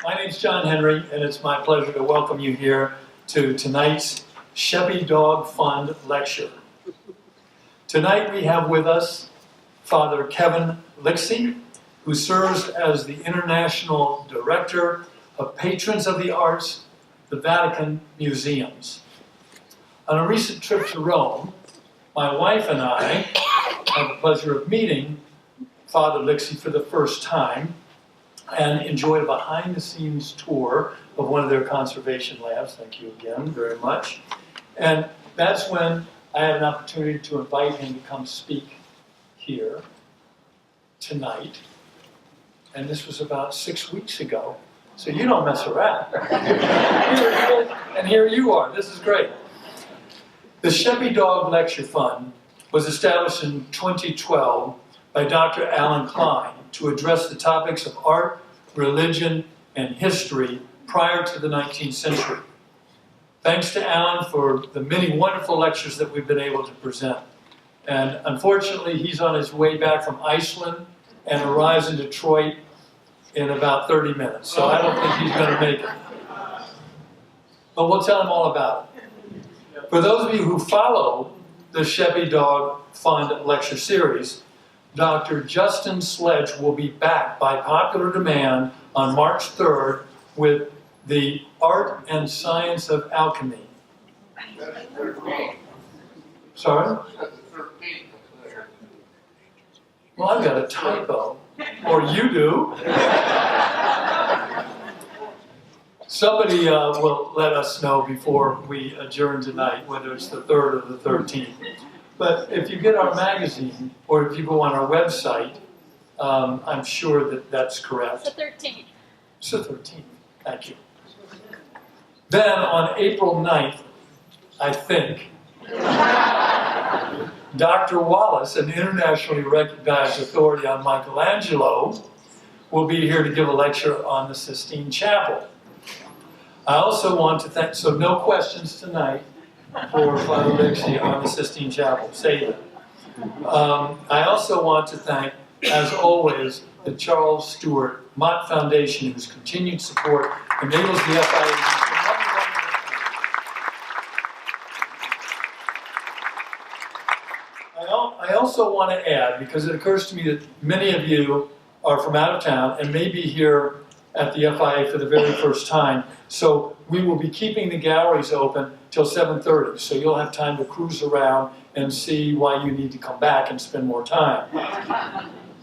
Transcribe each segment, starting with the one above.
My name's John Henry, and it's my pleasure to welcome you here to tonight's Sheppy Dog Fund Lecture. Tonight we have with us Father Fr Lixey, who serves as the International Director of Patrons of the Arts, the Vatican Museums. On a recent trip to Rome, my wife and I had the pleasure of meeting Father Lixey for the first time and enjoyed a behind-the-scenes tour of one of their conservation labs. Thank you again very much. And that's when I had an opportunity to invite him to come speak here tonight. And this was about 6 weeks ago. So you don't mess around. And here you are. This is great. The Sheppy Dog Lecture Fund was established in 2012 by Dr. Alan Klein to address the topics of art, religion, and history prior to the 19th century. Thanks to Alan for the many wonderful lectures that we've been able to present. And unfortunately, he's on his way back from Iceland and arrives in Detroit in about 30 minutes. So I don't think he's going to make it. But we'll tell him all about it. For those of you who follow the Sheppy Dog Fund lecture series, Dr. Justin Sledge will be back by popular demand on March 3rd with the Art and Science of Alchemy. Sorry? Well, I've got a typo. Or you do. Somebody will let us know before we adjourn tonight, whether it's the 3rd or the 13th. But if you get our magazine, or if you go on our website, I'm sure that that's correct. It's the 13th. It's the 13th. Thank you. Then on April 9th, I think, Dr. Wallace, an internationally recognized authority on Michelangelo, will be here to give a lecture on the Sistine Chapel. I also want to thank, so no questions tonight for Father Lixey on the Sistine Chapel. Save it. I also want to thank, as always, the Charles Stewart Mott Foundation, whose continued support enables the FIA. I also want to add, because it occurs to me that many of you are from out of town and may be here at the FIA for the very first time, so we will be keeping the galleries open till 7:30, so you'll have time to cruise around and see why you need to come back and spend more time.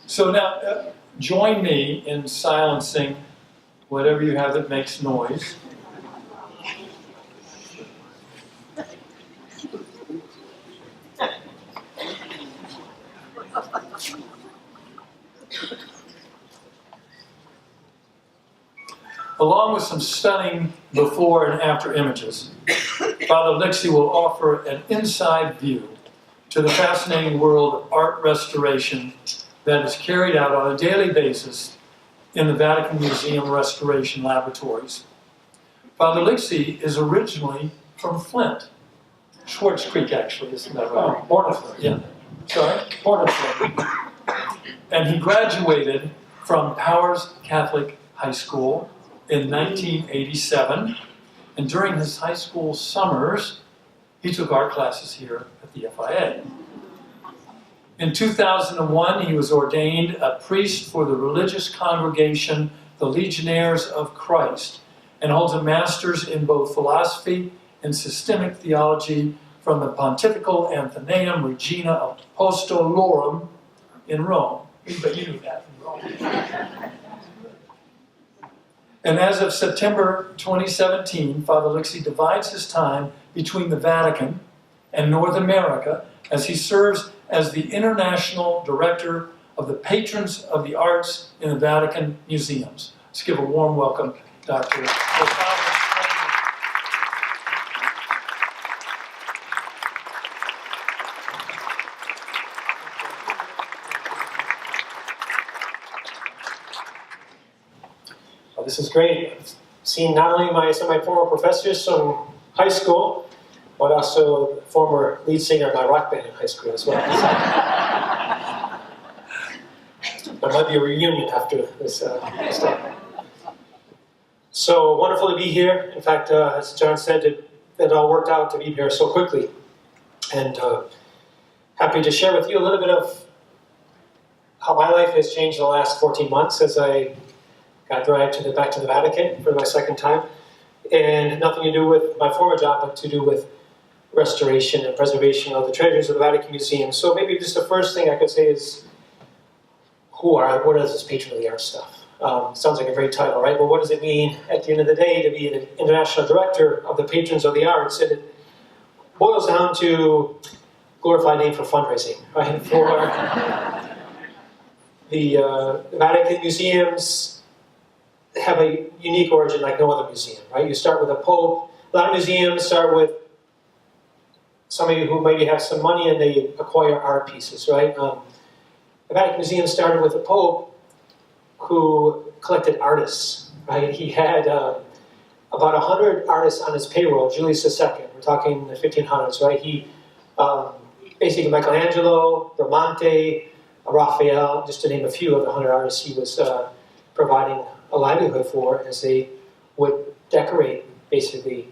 So now, join me in silencing whatever you have that makes noise. Along with some stunning before and after images, Father Lixey will offer an inside view to the fascinating world of art restoration that is carried out on a daily basis in the Vatican Museum restoration laboratories. Father Lixey is originally from Flint. Schwartz Creek, actually, isn't that right? Born of Flint. Yeah. Sorry? Born of Flint. And he graduated from Powers Catholic High School in 1987, and during his high school summers, he took art classes here at the FIA. In 2001, he was ordained a priest for the religious congregation, the Legionaries of Christ, and holds a master's in both philosophy and systemic theology from the Pontifical Athenaeum Regina Apostolorum in Rome. But you knew that from Rome. And as of September 2017, Father Lixey divides his time between the Vatican and North America as he serves as the International Director of the Patrons of the Arts in the Vatican Museums. Let's give a warm welcome, Dr. This is great. I've seen not only some of my former professors from high school, but also former lead singer of my rock band in high school as well. There might be a reunion after this stuff. So wonderful to be here. In fact, as John said, it all worked out to be here so quickly. And happy to share with you a little bit of how my life has changed in the last 14 months as I got dragged back to the Vatican for my second time. And nothing to do with my former job, but to do with restoration and preservation of the treasures of the Vatican Museum. So maybe just the first thing I could say is, what is this patron of the arts stuff? Sounds like a great title, right? But what does it mean at the end of the day to be the international director of the patrons of the arts? And it boils down to glorified name for fundraising, right? For the Vatican Museums have a unique origin like no other museum, right? You start with a pope. A lot of museums start with somebody who maybe has some money and they acquire art pieces, right? The Vatican Museum started with a pope who collected artists, right? He had about 100 artists on his payroll, Julius II, we're talking the 1500s, right? He, basically Michelangelo, Bramante, Raphael, just to name a few of the 100 artists he was providing a livelihood for as they would decorate, basically,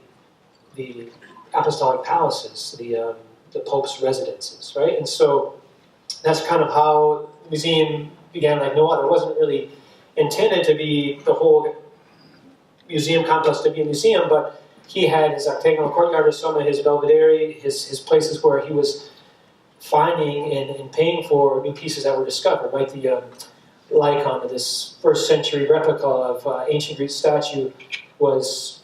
the apostolic palaces, the Pope's residences, right? And so that's kind of how the museum began like no other. It wasn't really intended to be the whole museum complex to be a museum, but he had his octagonal courtyard or some of his belvedere, his places where he was finding and paying for new pieces that were discovered, right? The Lycon of this first century replica of ancient Greek statue was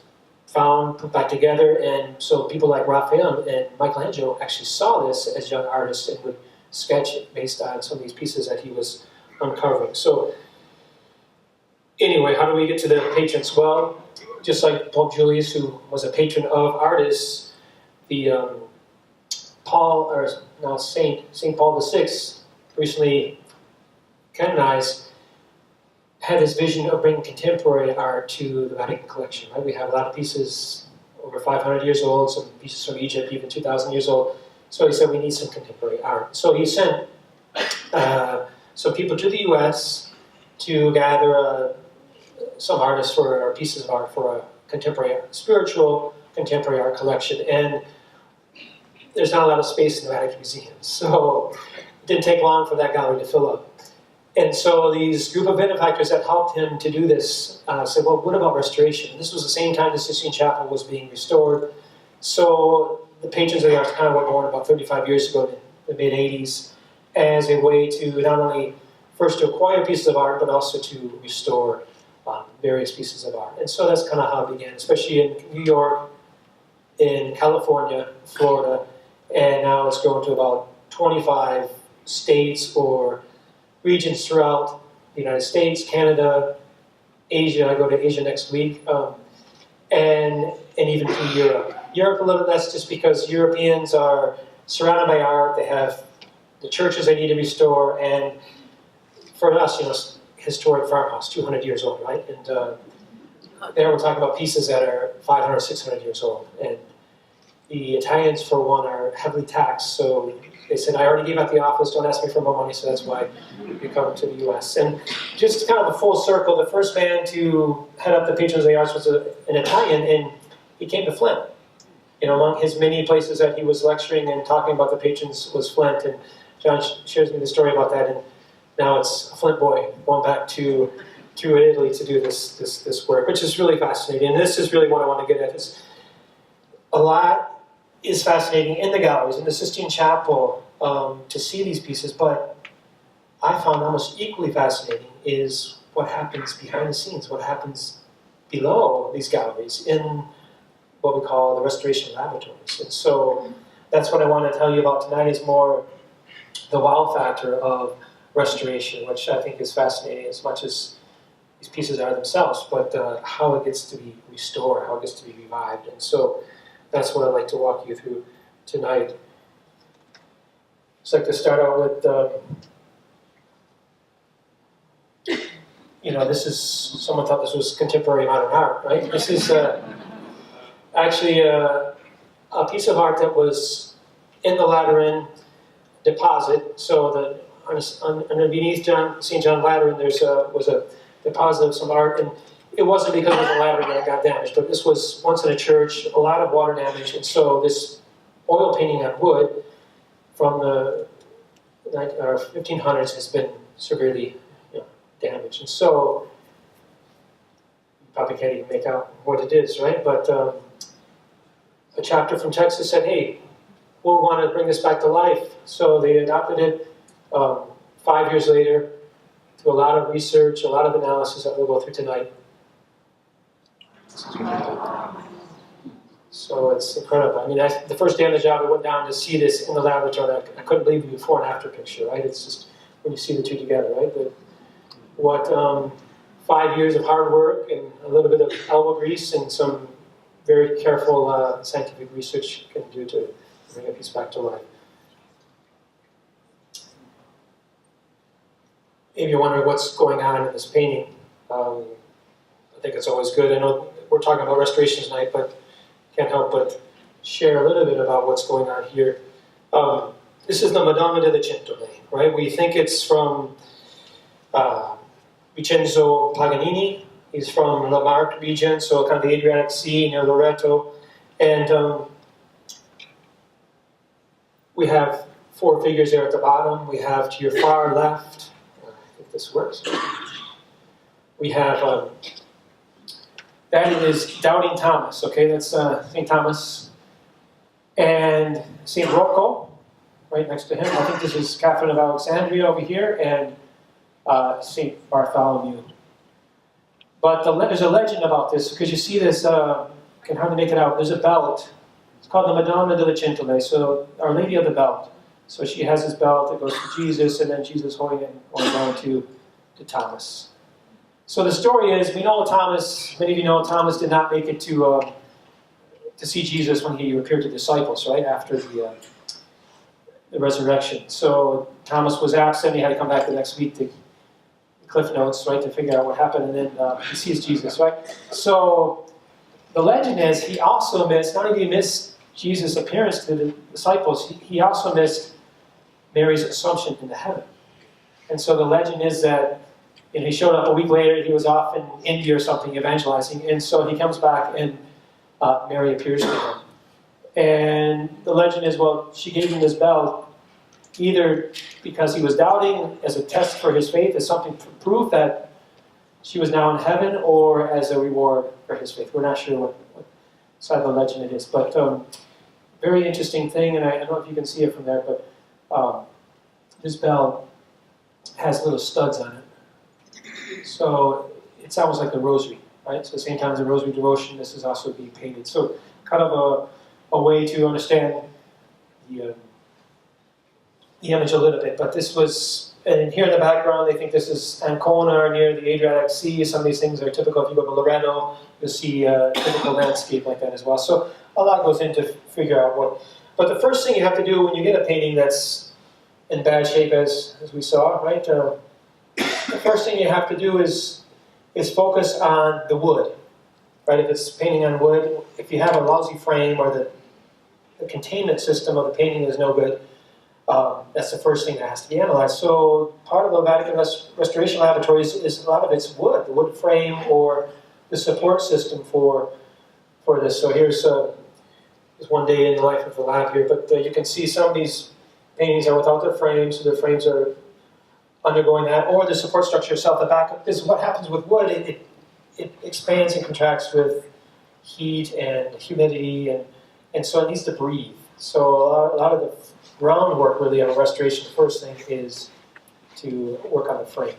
found, put back together, and so people like Raphael and Michelangelo actually saw this as young artists and would sketch it based on some of these pieces that he was uncovering. So anyway, how do we get to the patrons? Well, just like Pope Julius, who was a patron of artists, the Saint Paul VI, recently canonized, had this vision of bringing contemporary art to the Vatican collection. Right? We have a lot of pieces over 500 years old, some pieces from Egypt, even 2,000 years old. So he said we need some contemporary art. So he sent some people to the U.S. to gather some artists for pieces of art for a contemporary, spiritual contemporary art collection. And there's not a lot of space in the Vatican Museum. So it didn't take long for that gallery to fill up. And so these group of benefactors that helped him to do this said, well, what about restoration? This was the same time the Sistine Chapel was being restored. So the patrons of the arts kind of were born about 35 years ago, in the mid-80s, as a way to not only first to acquire pieces of art, but also to restore various pieces of art. And so that's kind of how it began, especially in New York, in California, Florida, and now it's grown to about 25 states or regions throughout the United States, Canada, Asia. I go to Asia next week, and even through Europe. Europe a little less just because Europeans are surrounded by art. They have the churches they need to restore, and for us, historic farmhouse, 200 years old, right? And there we're talking about pieces that are 500, 600 years old. And the Italians, for one, are heavily taxed, so they said, I already gave out the office, don't ask me for more money, so that's why we come to the U.S. And just kind of a full circle, the first man to head up the Patrons of the Arts was an Italian, and he came to Flint. Among his many places that he was lecturing and talking about the patrons was Flint, and John shares me the story about that, and now it's a Flint boy going back to Italy to do this work, which is really fascinating. And this is really what I want to get at, is a lot is fascinating in the galleries, in the Sistine Chapel, to see these pieces, but I found almost equally fascinating is what happens behind the scenes, what happens below these galleries in what we call the restoration laboratories. And so that's what I want to tell you about tonight, is more the wow factor of restoration, which I think is fascinating as much as these pieces are themselves, but how it gets to be restored, how it gets to be revived. And so that's what I'd like to walk you through tonight. I'd like to start out with, this is, someone thought this was contemporary modern art, right? This is actually a piece of art that was in the Lateran deposit. So underneath St. John Lateran, was a deposit of some art, and it wasn't because of the ladder that got damaged, but this was once in a church, a lot of water damage, and so this oil painting on wood from the 1500s has been severely damaged. And so, you probably can't even make out what it is, right? But a chapter from Texas said, hey, we'll want to bring this back to life. So they adopted it 5 years later through a lot of research, a lot of analysis that we'll go through tonight. So it's incredible. I mean, the first day on the job, I went down to see this in the laboratory. I couldn't believe the before and after picture, right? It's just when you see the two together, right? But what 5 years of hard work and a little bit of elbow grease and some very careful scientific research can do to bring a piece back to life. Maybe you're wondering what's going on in this painting. I think it's always good. I know we're talking about restoration tonight, but can't help but share a little bit about what's going on here. This is the Madonna delle Centole, right? We think it's from Vincenzo Paganini. He's from La Marche region, so kind of the Adriatic Sea near Loreto. And we have 4 figures there at the bottom. We have to your far left, I think this works. We have, that is Doubting Thomas, okay? That's St. Thomas. And St. Rocco, right next to him. I think this is Catherine of Alexandria over here, and St. Bartholomew. But there's a legend about this, because you see this, can hardly make it out. There's a belt. It's called the Madonna delle Centole, so Our Lady of the Belt. So she has this belt that goes to Jesus, and then Jesus holding it going down to Thomas. So the story is, we know Thomas, many of you know Thomas did not make it to see Jesus when he appeared to disciples, right, after the resurrection. So Thomas was absent, he had to come back the next week to Cliff Notes, right, to figure out what happened, and then he sees Jesus, right? So the legend is he also missed, not only did he miss Jesus' appearance to the disciples, he also missed Mary's assumption into heaven. And so the legend is that he showed up a week later, he was off in India or something evangelizing, and so he comes back and Mary appears to him. And the legend is, well, she gave him this bell either because he was doubting as a test for his faith, as something to prove that she was now in heaven, or as a reward for his faith. We're not sure what side of the legend it is, but very interesting thing, and I don't know if you can see it from there, but this bell has little studs on it. So it's almost like the rosary, right? So the same time as the rosary devotion, this is also being painted. So kind of a way to understand the image a little bit. But this was, and here in the background, they think this is Ancona near the Adriatic Sea. Some of these things are typical. If you go to Loreto, you'll see a typical landscape like that as well. So a lot goes into figure out what. But the first thing you have to do when you get a painting that's in bad shape, as we saw, right? The first thing you have to do is focus on the wood, right? If it's painting on wood, if you have a lousy frame or the containment system of the painting is no good, that's the first thing that has to be analyzed. So part of the Vatican Restoration Laboratories is a lot of it's wood, the wood frame or the support system for this. So here's one day in the life of the lab here, but you can see some of these paintings are without their frames, so their frames are undergoing that, or the support structure itself. The back is what happens with wood. It expands and contracts with heat and humidity, and so it needs to breathe. So a lot of the groundwork really on restoration, the first thing is to work on the frame.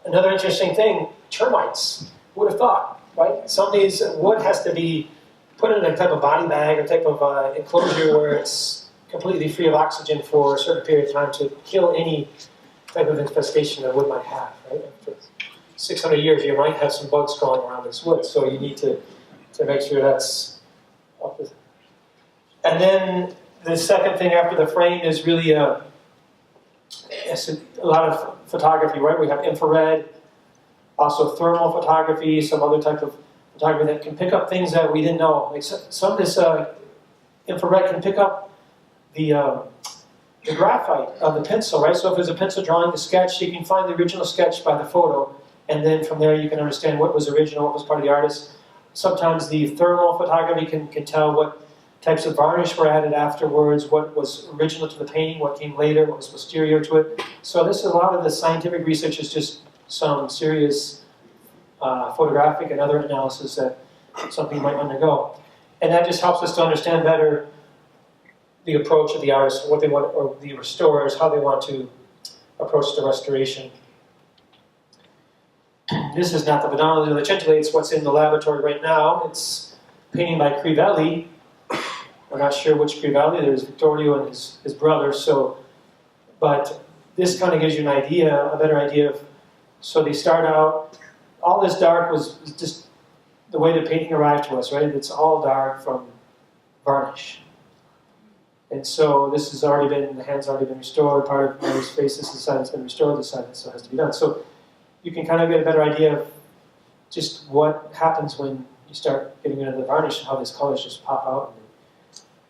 Another interesting thing, termites. Who would have thought, right? Some of these wood has to be put in a type of body bag or type of enclosure where it's completely free of oxygen for a certain period of time to kill any type of infestation that wood might have, right? After 600 years, you might have some bugs crawling around this wood, so you need to make sure that's up. And then the second thing after the frame is really a lot of photography, right? We have infrared, also thermal photography, some other type of photography that can pick up things that we didn't know. Like some of this infrared can pick up the graphite of the pencil, right? So if there's a pencil drawing the sketch, you can find the original sketch by the photo and then from there you can understand what was original, what was part of the artist. Sometimes the thermal photography can tell what types of varnish were added afterwards, what was original to the painting, what came later, what was posterior to it. So this is a lot of the scientific research is just some serious photographic and other analysis that something might undergo. And that just helps us to understand better the approach of the artist, what they want, or the restorers, how they want to approach the restoration. This is not the Madonna delle Centole, it's what's in the laboratory right now. It's painting by Crivelli. We're not sure which Crivelli, there's Vittorio and his brother, but this kind of gives you an idea, a better idea of, so they start out, all this dark was just the way the painting arrived to us, right? It's all dark from varnish. And so this has already been, the hand's already been restored, part of Mary's face, this side has been restored, this side still has to be done. So you can kind of get a better idea of just what happens when you start getting rid of the varnish and how these colors just pop out.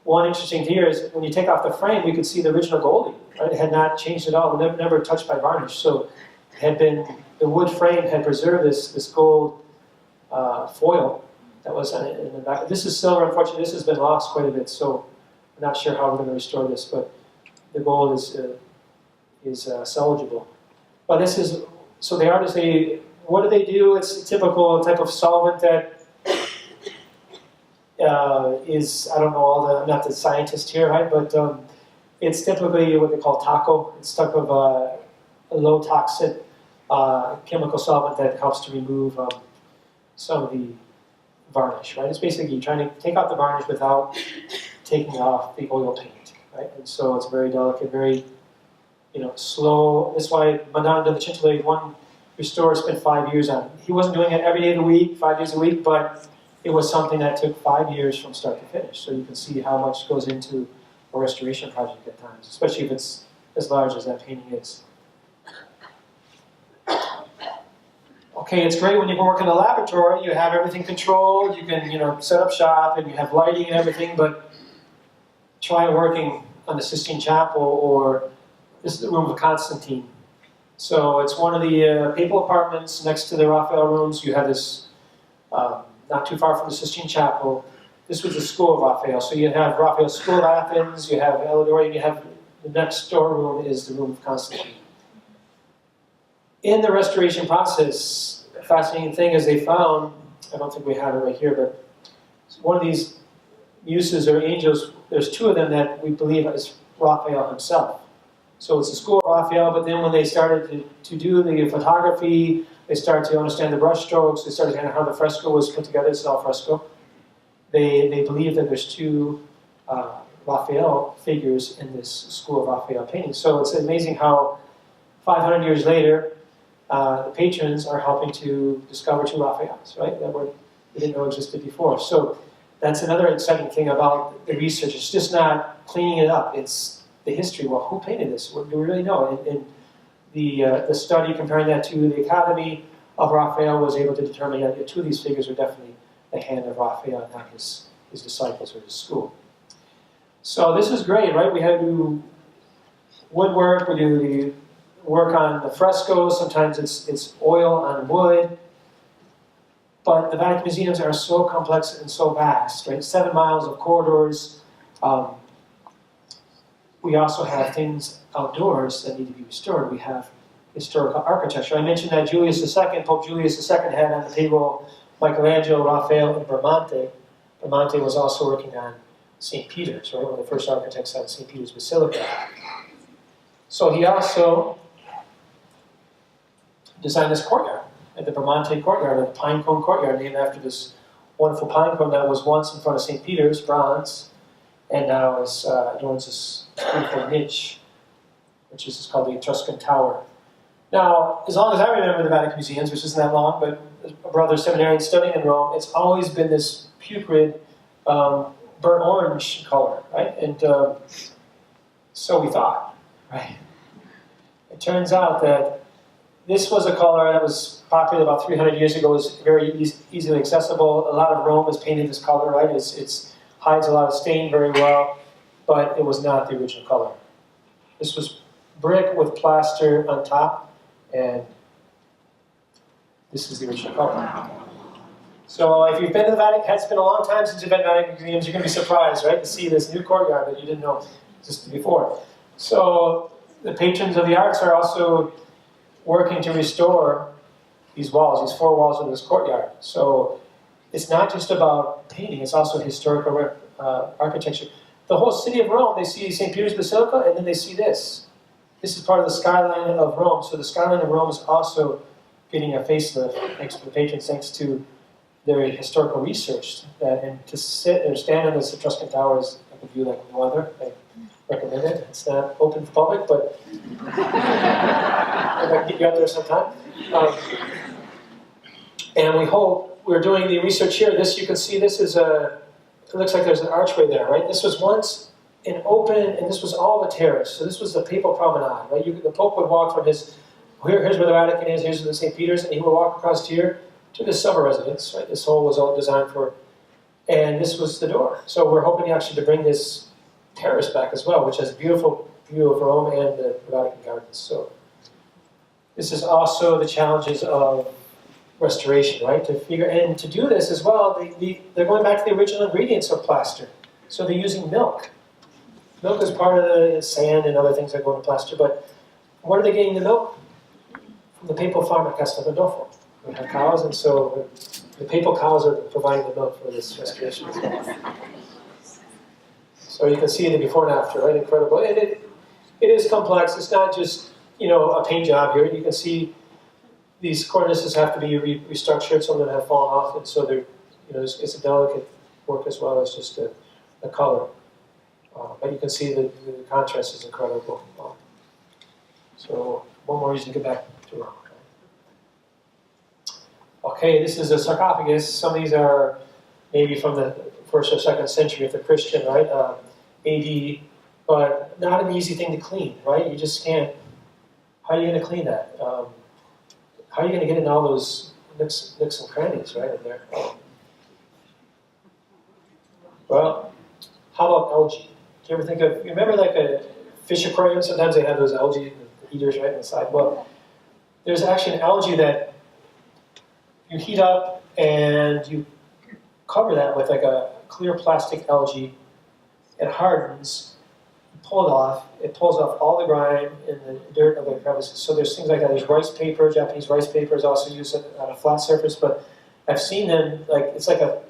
One interesting thing here is when you take off the frame, we could see the original golding, right? It had not changed at all, never touched by varnish. So it had been, the wood frame had preserved this gold foil that was in the back. This is silver, unfortunately, this has been lost quite a bit, so I'm not sure how we're going to restore this, but the gold is salvageable. But this is, so the artists, what do they do? It's a typical type of solvent that is, I don't know I'm not the scientist here, right? But it's typically what they call taco. It's type of a low toxic chemical solvent that helps to remove some of the varnish, right? It's basically trying to take out the varnish without taking off the oil paint, right? And so it's very delicate, very, slow. That's why Madonna delle Centole, one restorer spent 5 years on it. He wasn't doing it every day of the week, 5 days a week, but it was something that took 5 years from start to finish. So you can see how much goes into a restoration project at times, especially if it's as large as that painting is. Okay, it's great when you can work in the laboratory, you have everything controlled, you can set up shop and you have lighting and everything, but try working on the Sistine Chapel, or this is the room of Constantine. So it's one of the papal apartments next to the Raphael rooms. You have this, not too far from the Sistine Chapel. This was the school of Raphael. So you have Raphael's School of Athens, you have Elidori, and you have the next door room is the room of Constantine. In the restoration process, a fascinating thing is they found, I don't think we have it right here, but one of these muses or angels, there's two of them that we believe is Raphael himself. So it's the school of Raphael, but then when they started to do the photography, they started to understand the brush strokes, they started to understand how the fresco was put together, it's al fresco. They believe that there's two Raphael figures in this school of Raphael painting. So it's amazing how 500 years later, the patrons are helping to discover two Raphaels, right? That we didn't know existed before. So that's another exciting thing about the research. It's just not cleaning it up. It's the history. Well, who painted this? What do we really know? And the study comparing that to the Academy of Raphael was able to determine that two of these figures are definitely the hand of Raphael, not his disciples or his school. So this is great, right? We had to do woodwork. We do the work on the frescoes. Sometimes it's oil on wood. But the Vatican Museums are so complex and so vast, right? 7 miles of corridors. We also have things outdoors that need to be restored. We have historical architecture. I mentioned that Julius II, Pope Julius II, had on the payroll Michelangelo, Raphael, and Bramante. Bramante was also working on St. Peter's, right? One of the first architects on St. Peter's Basilica. So he also designed this courtyard at the Bramante courtyard, the pine cone courtyard, named after this wonderful pine cone that was once in front of St. Peter's, bronze, and now adorns this beautiful niche, which is called the Etruscan Tower. Now, as long as I remember the Vatican Museums, which isn't that long, but a brother seminarian studying in Rome, it's always been this putrid, burnt orange color, right? And so we thought, right? It turns out that this was a color that was popular about 300 years ago. It was very easily accessible. A lot of Rome was painted this color, right? It hides a lot of stain very well, but it was not the original color. This was brick with plaster on top, and This is the original color. So if you've been to the Vatican, it's been a long time since you've been to the Vatican Museums, you're going to be surprised, right, to see this new courtyard that you didn't know existed before. So the patrons of the arts are also working to restore these walls, these 4 walls of this courtyard. So it's not just about painting, it's also historical architecture. The whole city of Rome, they see St. Peter's Basilica, and then they see this. This is part of the skyline of Rome. So the skyline of Rome is also getting a facelift, thanks to the patrons, thanks to their historical research. And to sit or stand on this Etruscan tower is like a view like no other. I recommend it. It's not open to public, but I might get you out there sometime. And we hope, we're doing the research here. This, you can see, this is it looks like there's an archway there, right? This was once an open, and this was all the terrace. So this was the papal promenade, right? The Pope would walk from here's where the Vatican is, here's the St. Peter's, and he would walk across here to the summer residence, right? This whole was all designed for, and this was the door. So we're hoping actually to bring this terrace back as well, which has a beautiful view of Rome and the Vatican Gardens. So this is also the challenges of restoration, right? To figure, and to do this as well, they're going back to the original ingredients of plaster. So they're using milk. Milk is part of the sand and other things that go into plaster, but where are they getting the milk? From the papal farm at Castel Gandolfo. We have cows, and so the papal cows are providing the milk for this restoration as well. So you can see the before and after, right? Incredible. And it is complex. It's not just, a paint job here. You can see these cornices have to be restructured. Some of them have fallen off, and so they're, it's a delicate work as well as just the color. But you can see the contrast is incredible. So one more reason to get back to Rome. Okay, this is a sarcophagus. Some of these are maybe from the 1st or 2nd century if they're Christian, right? AD, but not an easy thing to clean, right? You just can't. How are you going to clean that? How are you going to get in all those nooks and crannies, right, in there? Well, how about algae? Do you ever think of, you remember like a fish aquarium? Sometimes they have those algae heaters right inside. Well, there's actually an algae that you heat up and you cover that with like a clear plastic algae. It hardens, you pull it off, it pulls off all the grime and the dirt of the crevices. So there's things like that. There's rice paper, Japanese rice paper is also used on a flat surface, but I've seen them, like, it's like a,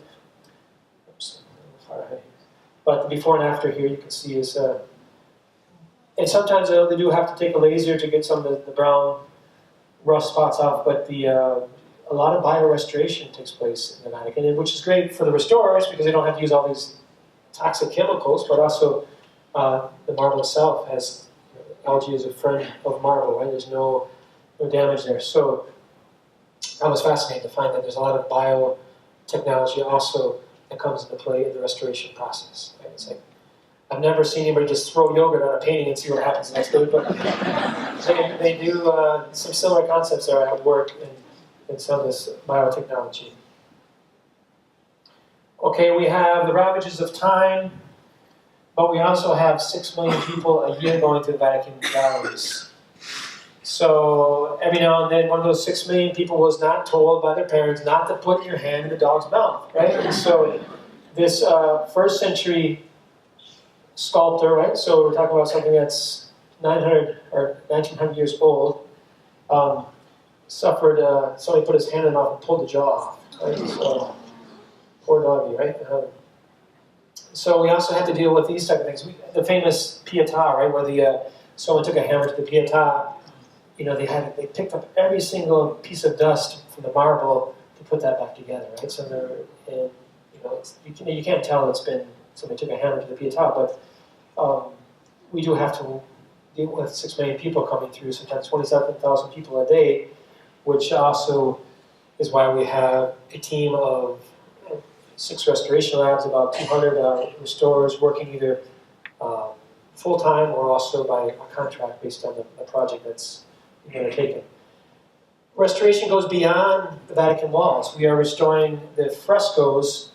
oops, but the before and after here you can see is, and sometimes they do have to take a laser to get some of the brown rust spots off, but a lot of biorestoration takes place in the Vatican, which is great for the restorers because they don't have to use all these toxic chemicals, but also the marble itself has, algae is a friend of marble, right? There's no damage there. So I was fascinated to find that there's a lot of biotechnology also that comes into play in the restoration process. Right? It's like, I've never seen anybody just throw yogurt on a painting and see what happens next day, but they do some similar concepts that are at work in some of this biotechnology. Okay, we have the ravages of time, but we also have 6 million people a year going to the Vatican galleries. So every now and then, one of those 6 million people was not told by their parents not to put your hand in the dog's mouth, right? And so this 1st century sculptor, right? So we're talking about something that's 900 or 1900 years old. Suffered, somebody put his hand in it off and pulled the jaw off. Right? So, poor doggy, right? So we also have to deal with these type of things. The famous Pietà, right, where someone took a hammer to the Pietà. They picked up every single piece of dust from the marble to put that back together, right? So you can't tell it's been somebody took a hammer to the Pietà, but we do have to deal with 6 million people coming through, sometimes 27,000 people a day, which also is why we have a team of 6 restoration labs, about 200 restorers working either full-time or also by a contract based on the project that's being undertaken. Restoration goes beyond the Vatican walls. We are restoring the frescoes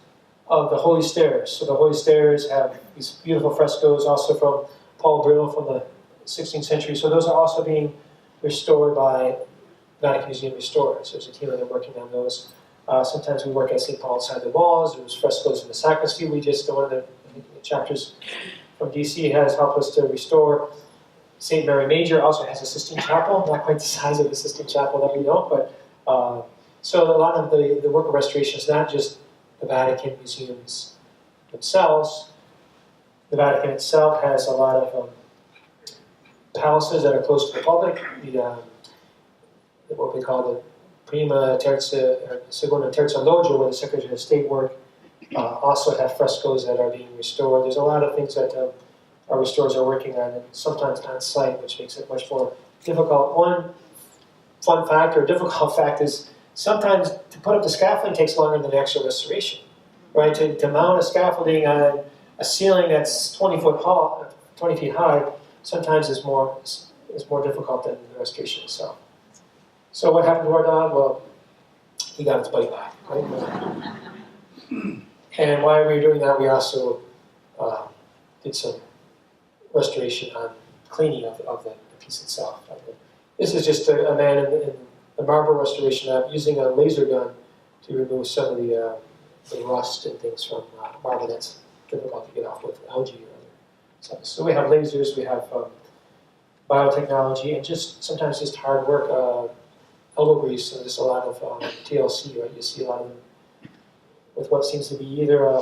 of the Holy Stairs. So the Holy Stairs have these beautiful frescoes also from Paul Brill from the 16th century. So those are also being restored by the Vatican Museum restores. There's a team of them working on those. Sometimes we work at St. Paul outside the walls. There's frescoes in the sacristy. We just, one of the chapters from DC has helped us to restore. St. Mary Major also has a Sistine Chapel, not quite the size of the Sistine Chapel that we know, but so a lot of the work of restoration is not just the Vatican Museums themselves. The Vatican itself has a lot of palaces that are close to the public. What we call the Prima Terza, Seconda Terza Loggia, where the Secretary of State work, also have frescoes that are being restored. There's a lot of things that our restorers are working on, and sometimes on site, which makes it much more difficult. One fun fact or difficult fact is sometimes to put up the scaffolding takes longer than the actual restoration, right? To mount a scaffolding on a ceiling that's 20 feet high, sometimes is more difficult than the restoration itself. So what happened to our dog? Well, he got his bite back, right? And while we were doing that, we also did some restoration on cleaning of the piece itself. This is just a man in the marble restoration lab using a laser gun to remove some of the rust and things from marble that's difficult to get off with algae or other stuff. So we have lasers, we have biotechnology, and just sometimes just hard work. Elbow grease, so there's a lot of TLC, right? You see a lot of them with what seems to be either a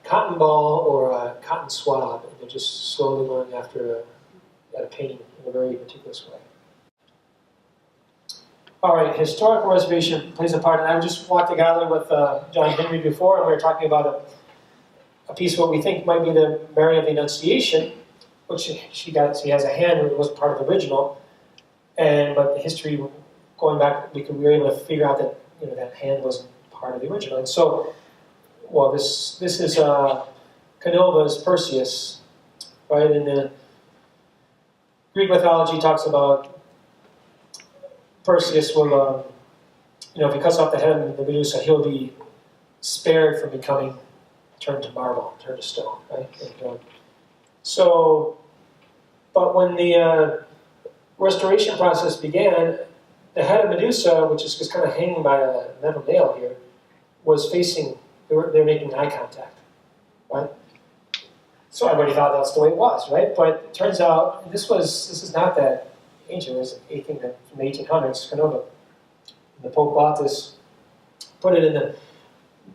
cotton ball or a cotton swab, and they're just slowly going after at a painting in a very meticulous way. All right, historical reservation plays a part, and I just walked the gallery with John Henry before, and we were talking about a piece of what we think might be the Mary of the Annunciation, which she has a hand that was part of the original, but the history going back, we were able to figure out that that hand wasn't part of the original. And so, well, this is Canova's Perseus, right? And the Greek mythology talks about Perseus will, if he cuts off the head of the Medusa, he'll be spared from becoming turned to marble, turned to stone, right? And, but when the restoration process began, the head of Medusa, which is just kind of hanging by a metal nail here, was facing, they were making eye contact, right? So everybody thought that's the way it was, right? But it turns out this is not that ancient. It was from the 1800s, Canova. The Pope bought this, put it in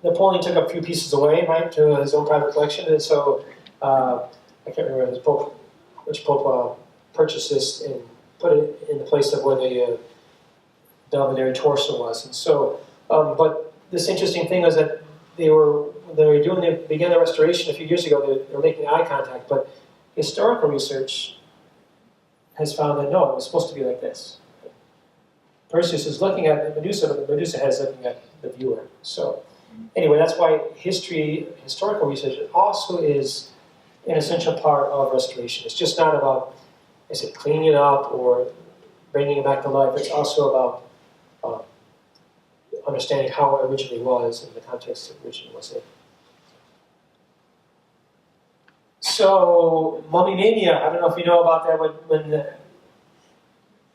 Napoleon took a few pieces away, right, to his own private collection, and so I can't remember which Pope purchased this and put it in the place of where the Belvedere torso was. And so, but this interesting thing was that they began the restoration a few years ago. They were making eye contact, but historical research has found that no, it was supposed to be like this. Perseus is looking at the Medusa, but the Medusa is looking at the viewer. So, anyway, that's why historical research also is an essential part of restoration. It's just not about, cleaning it up or bringing it back to life. It's also about understanding how it originally was and the context it originally was in. So, mummy mania, I don't know if you know about that, when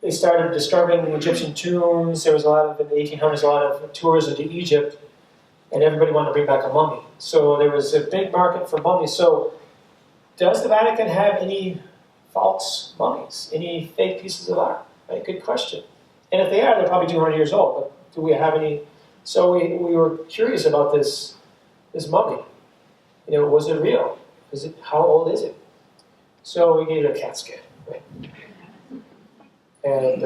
they started discovering Egyptian tombs, there was in the 1800s, a lot of tours into Egypt, and everybody wanted to bring back a mummy. So there was a big market for mummies. So does the Vatican have any false mummies, any fake pieces of art? Right? Good question. And if they are, they're probably 200 years old, but do we have any? So we were curious about this mummy. Was it real? How old is it? So we gave it a CAT scan, right? And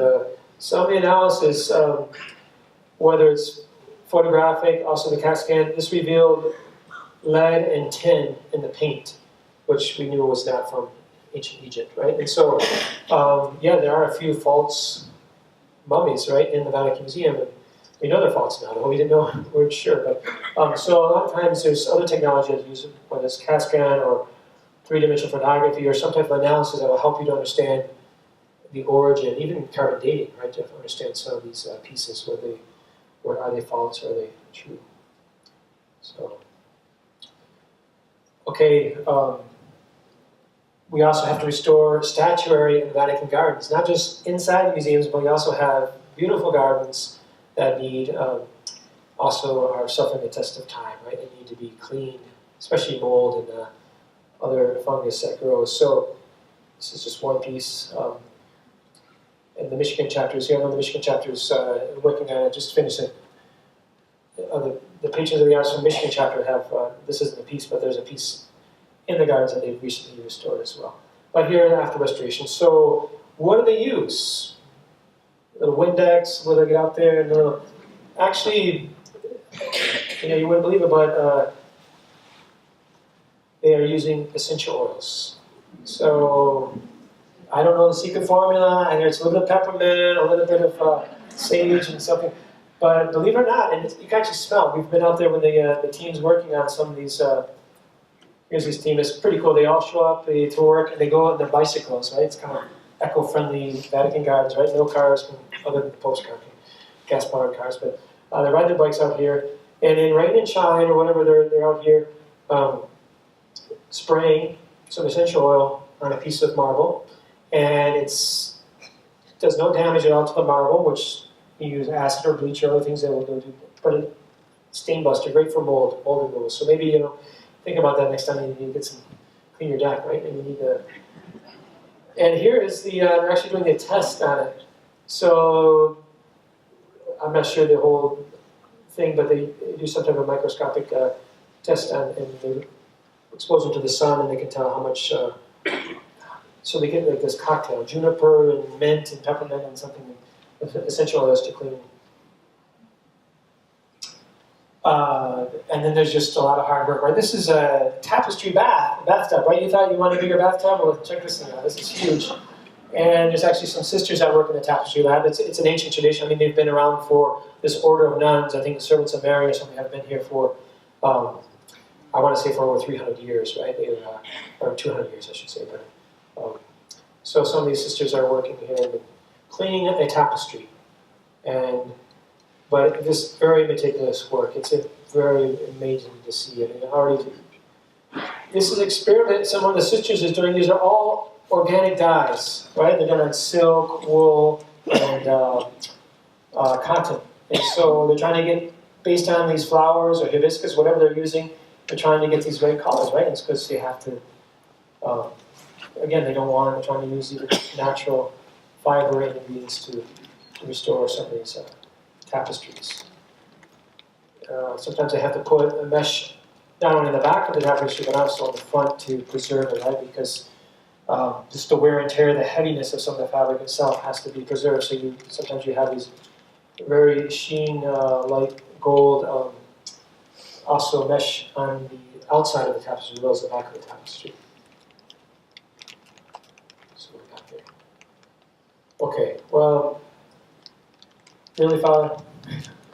some of the analysis, whether it's photographic, also the CAT scan, this revealed lead and tin in the paint, which we knew was not from ancient Egypt, right? And so, there are a few false mummies, right, in the Vatican Museum. And we know they're false now, though we didn't know, we weren't sure. But so a lot of times there's other technology that's used, whether it's CAT scan or three-dimensional photography or some type of analysis that will help you to understand the origin, even carbon dating, right, to understand some of these pieces, are they false or are they true? So, okay, we also have to restore statuary in the Vatican gardens, not just inside the museums, but we also have beautiful gardens that need also are suffering the test of time, right? They need to be cleaned, especially mold and other fungus that grows. So this is just one piece. And the Michigan chapters here, I know the Michigan chapters working on it, just finished it. The patrons of the arts from Michigan chapter have, this isn't a piece, but there's a piece in the gardens that they've recently restored as well. But here after restoration. So what do they use? A little Windex, what do they get out there? And actually, you wouldn't believe it, but they are using essential oils. So I don't know the secret formula, and there's a little bit of peppermint, a little bit of sage and something. But believe it or not, and you can actually smell. We've been out there when the team's working on some of these. Here's this team. It's pretty cool. They all show up to work, and they go on their bicycles, right? It's kind of eco-friendly Vatican gardens, right? No cars, other than the postcard, gas-powered cars. But they ride their bikes out here, and in rain and shine or whatever, they're out here spraying some essential oil on a piece of marble, and it does no damage at all to the marble, which you use acid or bleach or other things that will do. But it's stain buster, great for mold removal. So maybe think about that next time you need to get clean your deck, right? And you need to. And here is they're actually doing a test on it. So I'm not sure the whole thing, but they do some type of microscopic test on, and they expose them to the sun, and they can tell how much. So they get like this cocktail: juniper and mint and peppermint and something. Essential oils to clean. And then there's just a lot of hard work, right? This is a tapestry bathtub, right? You thought you wanted a bigger bathtub? Well, check this thing out. This is huge. And there's actually some sisters that work in the tapestry lab. It's an ancient tradition. I mean, they've been around for this order of nuns. I think the Servants of Mary or something have been here for, I want to say for over 300 years, right? Or 200 years, I should say. But so some of these sisters are working here and cleaning a tapestry, but this very meticulous work. It's very amazing to see. I mean, this is an experiment some of the sisters is doing. These are all organic dyes, right? They're done on silk, wool, and cotton. And so they're trying to get, based on these flowers or hibiscus, whatever they're using, they're trying to get these great colors, right? And it's because they have to, again, they don't want to, they're trying to use either natural fiber ingredients to restore some of these tapestries. Sometimes they have to put a mesh not only in the back of the tapestry, but also on the front to preserve it, right? Because just the wear and tear, the heaviness of some of the fabric itself has to be preserved. So sometimes you have these very sheen, light gold, also mesh on the outside of the tapestry as well as the back of the tapestry. Okay, well, really, Father?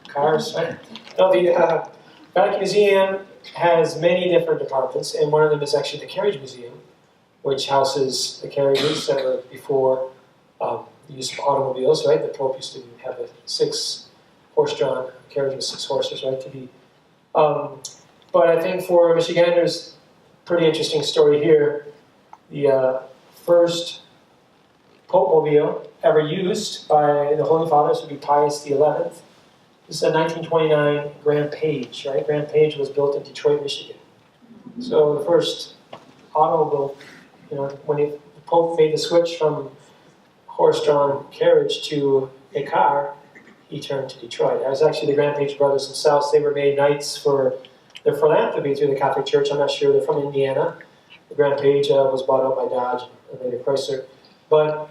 Cars, right? No, the Vatican Museum has many different departments, and one of them is actually the Carriage Museum, which houses the carriages that were before the use of automobiles, right? The Pope used to have a 6-horse-drawn carriage with 6 horses, right? But I think for Michiganders, pretty interesting story here. The first Pope-mobile ever used by the Holy Fathers would be Pius XI. This is a 1929 Grand Page, right? Grand Page was built in Detroit, Michigan. So the first automobile, when the Pope made the switch from horse-drawn carriage to a car, he turned to Detroit. That was actually the Grand Page brothers themselves. They were made knights for their philanthropy through the Catholic Church. I'm not sure. They're from Indiana. The Grand Page was bought out by Dodge and later Chrysler. But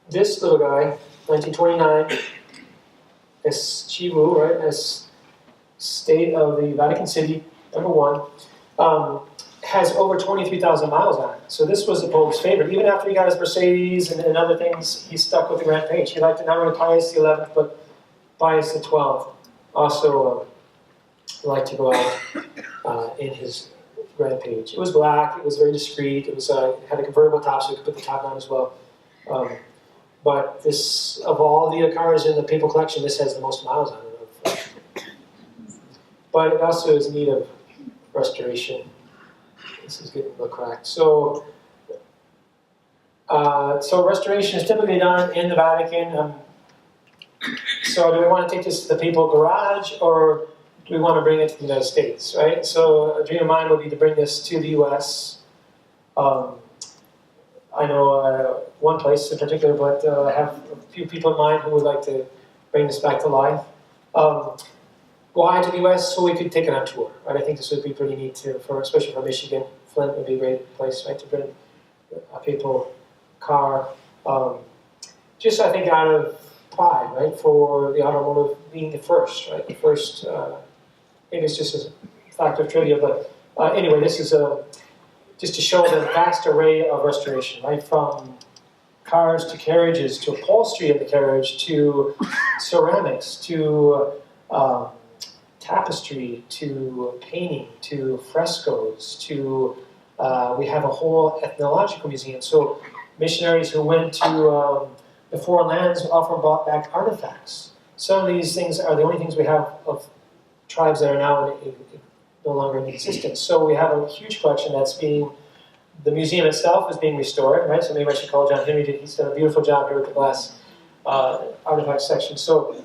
this little guy, 1929, this Chivu, right, this state of the Vatican City, #1, has over 23,000 miles on it. So this was the Pope's favorite. Even after he got his Mercedes and other things, he stuck with the Grand Page. He liked it not only Pius XI, but Pius XII also liked to go out in his Grand Page. It was black, it was very discreet, it had a convertible top so you could put the top on as well. But this, of all the cars in the papal collection, this has the most miles on it. But it also is in need of restoration. This is getting a little cracked. So restoration is typically done in the Vatican. So do we want to take this to the papal garage, or do we want to bring it to the United States, right? So a dream of mine would be to bring this to the US. I know one place in particular, but I have a few people in mind who would like to bring this back to life. Why to the US? So we could take it on tour, right? I think this would be pretty neat too, especially for Michigan. Flint would be a great place, right, to bring a papal car. Just, I think, out of pride, right, for the automotive being the first, right? The first, maybe it's just a fact of trivia, but anyway, this is just to show the vast array of restoration, right? From cars to carriages, to upholstery in the carriage, to ceramics, to tapestry, to painting, to frescoes, to we have a whole ethnological museum. So missionaries who went to the foreign lands often brought back artifacts. Some of these things are the only things we have of tribes that are now no longer in existence. So we have a huge collection that's being, the museum itself is being restored, right? So maybe I should call John Henry. He's done a beautiful job here with the glass artifact section. So,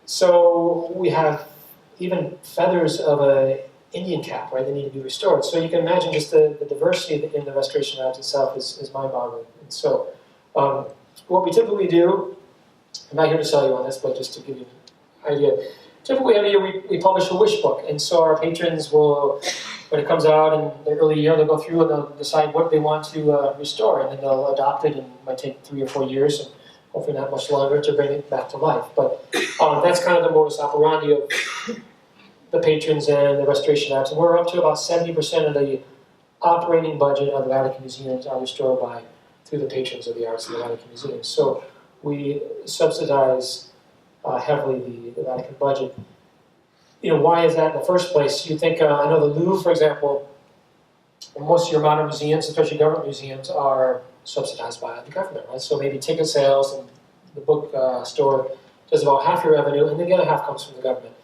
so we have even feathers of an Indian cap, right? They need to be restored. So you can imagine just the diversity in the restoration labs itself is mind-boggling. And so what we typically do, I'm not here to sell you on this, but just to give you an idea. Typically every year we publish a wish book, and so our patrons will, when it comes out in the early year, they'll go through and they'll decide what they want to restore, and then they'll adopt it, and it might take 3 or 4 years, and hopefully not much longer to bring it back to life. But that's kind of the modus operandi of the patrons and the restoration labs. And we're up to about 70% of the operating budget of the Vatican Museums are restored through the patrons of the arts of the Vatican Museums. So we subsidize heavily the Vatican budget. You know, why is that in the first place? You think, I know the Louvre, for example, most of your modern museums, especially government museums, are subsidized by the government, right? So maybe ticket sales and the book store does about half your revenue, and the other half comes from the government.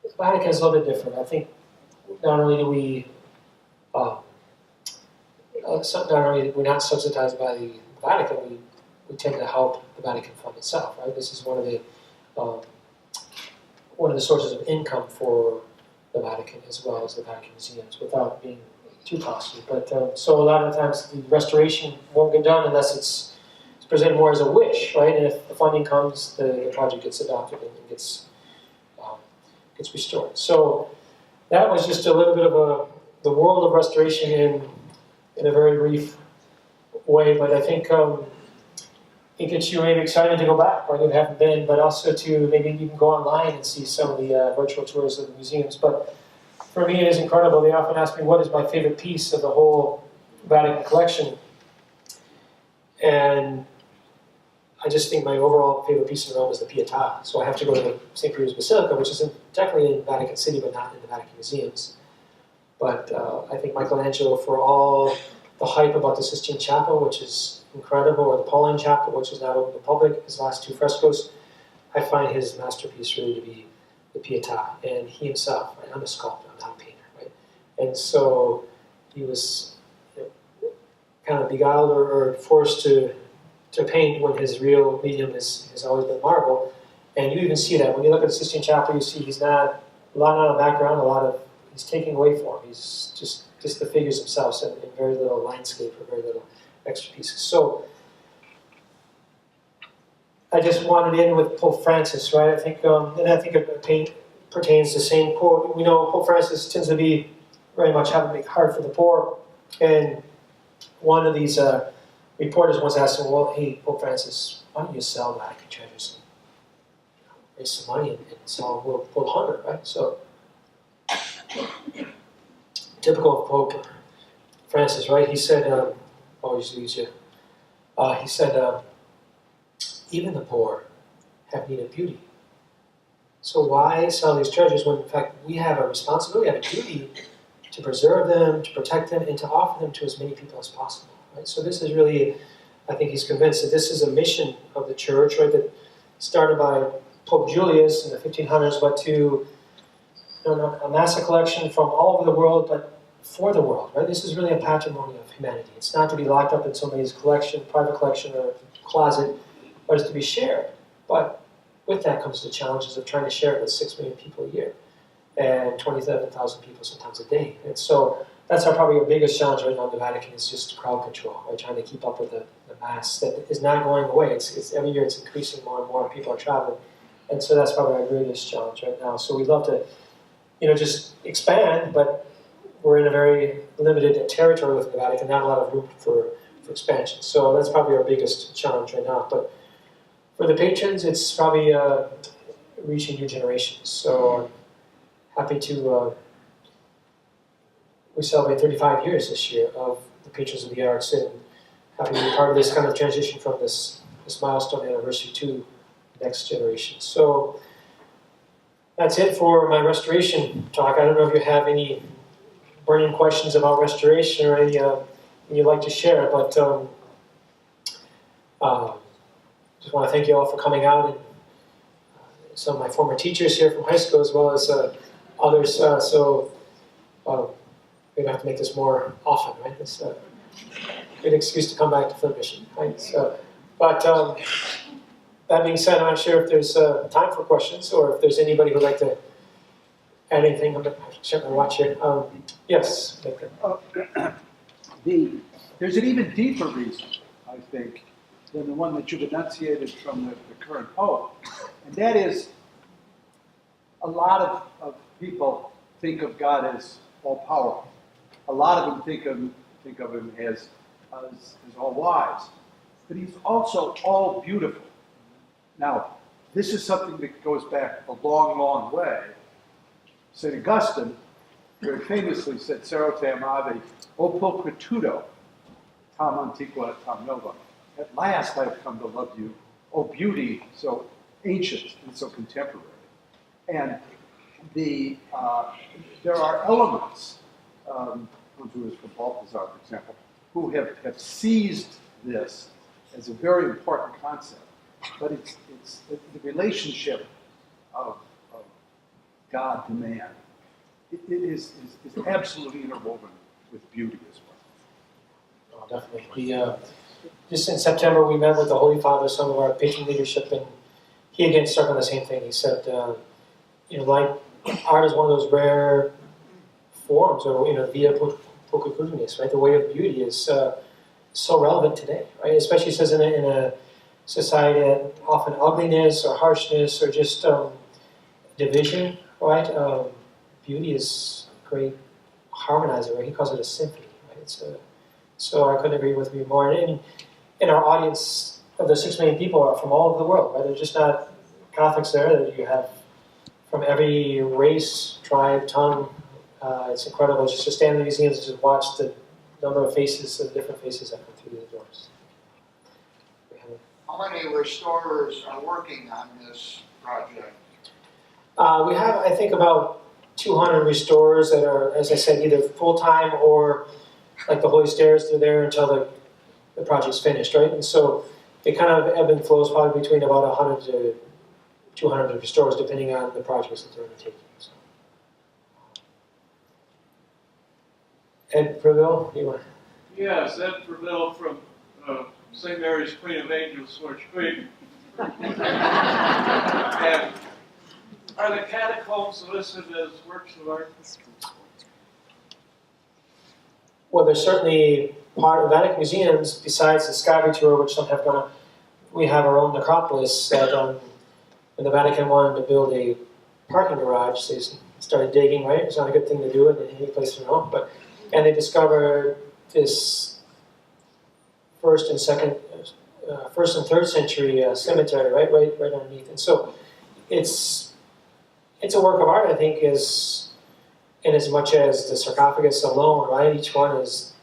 The Vatican is a little bit different. I think not only do we, we're not subsidized by the Vatican, we tend to help the Vatican fund itself, right? This is one of the sources of income for the Vatican as well as the Vatican Museums, without being too costly. But so a lot of times the restoration won't get done unless it's presented more as a wish, right? And if the funding comes, the project gets adopted and gets restored. So that was just a little bit of the world of restoration in a very brief way. But I think it gets you maybe excited to go back, right? You haven't been, but also to maybe even go online and see some of the virtual tours of the museums. But for me, it is incredible. They often ask me, what is my favorite piece of the whole Vatican collection? And I just think my overall favorite piece in Rome is the Pietà. So I have to go to St. Peter's Basilica, which is technically in Vatican City, but not in the Vatican Museums. But I think Michelangelo, for all the hype about the Sistine Chapel, which is incredible, or the Pauline Chapel, which is not open to the public, his last 2 frescoes, I find his masterpiece really to be the Pietà. And he himself, right? I'm a sculptor, I'm not a painter, right? And so he was kind of beguiled or forced to paint when his real medium has always been marble. And you even see that. When you look at the Sistine Chapel, you see he's not, a lot on the background, he's taking away form. He's just the figures themselves and very little landscape or very little extra pieces. So I just wanted to end with Pope Francis, right? I think, and I think it pertains to the same quote. We know Pope Francis tends to be very much have a big heart for the poor. And one of these reporters once asked him, well, hey, Pope Francis, why don't you sell Vatican treasures and raise some money and solve world hunger, right? So, typical of Pope Francis, right? He said, always leaves you. He said, even the poor have need of beauty. So why sell these treasures when, in fact, we have a responsibility, we have a duty to preserve them, to protect them, and to offer them to as many people as possible, right? So this is really, I think he's convinced that this is a mission of the church, right, that started by Pope Julius in the 1500s, but to amass a collection from all over the world, but for the world, right? This is really a patrimony of humanity. It's not to be locked up in somebody's collection, private collection, or closet, but it's to be shared. But with that comes the challenges of trying to share it with 6 million people a year and 27,000 people sometimes a day. And so that's probably our biggest challenge right now in the Vatican is just crowd control, right? Trying to keep up with the mass that is not going away. It's every year it's increasing more and more, people are traveling. And so that's probably our greatest challenge right now. So we'd love to, just expand, but we're in a very limited territory with the Vatican, not a lot of room for expansion. So that's probably our biggest challenge right now. But for the patrons, it's probably reaching new generations. So I'm happy to, we celebrate 35 years this year of the Patrons of the Arts, and happy to be part of this kind of transition from this milestone anniversary to the next generation. So that's it for my restoration talk. I don't know if you have any burning questions about restoration or any you'd like to share, but just want to thank you all for coming out, and some of my former teachers here from high school as well as others. We're going to have to make this more often, right? It's a good excuse to come back to Flint Mission, right? So, but that being said, I'm not sure if there's time for questions or if there's anybody who'd like to add anything. I'm going to check my watch here. Yes? There's an even deeper reason, I think, than the one that you've enunciated from the current Pope. And that is, a lot of people think of God as all-powerful. A lot of them think of him as all-wise. But he's also all-beautiful. Now, this is something that goes back a long, long way. St. Augustine very famously said, "Sero te amavi, o pulchritudo, tam antiqua, tam nova." At last I have come to love you, O beauty so ancient and so contemporary. And there are elements, who is from Balthazar, for example, who have seized this as a very important concept. But it's the relationship of God to man. It is absolutely interwoven with beauty as well. Oh, definitely. Just in September, we met with the Holy Father, some of our patron leadership, and he again struck on the same thing. He said, like art is one of those rare forms, or via pulchritudinis, right? The way of beauty is so relevant today, right? Especially, he says, in a society that often ugliness or harshness or just division, right? Beauty is a great harmonizer, right? He calls it a symphony, right? So I couldn't agree with you more. And in our audience of the 6 million people are from all over the world, right? They're just not Catholics there. You have from every race, tribe, tongue. It's incredible just to stand in the museums and just watch the number of faces, the different faces that come through the doors. How many restorers are working on this project? We have, I think, about 200 restorers that are, as I said, either full-time or like the Holy Stairs, they're there until the project's finished, right? And so they kind of ebb and flows probably between about 100 to 200 restorers, depending on the projects that they're undertaking. So. Ed Preville, you want? Yes, Ed Preville from St. Mary's Queen of Angels, Swartz Creek. And are the catacombs listed as works of art? Well, there's certainly part of Vatican Museums, besides the Discovery Tour, which some have gone, we have our own necropolis that when the Vatican wanted to build a parking garage, they started digging, right? It's not a good thing to do in any place in Rome, and they discovered this first and third century cemetery, right underneath. And so it's a work of art, I think, in as much as the sarcophagus alone, right? Each one is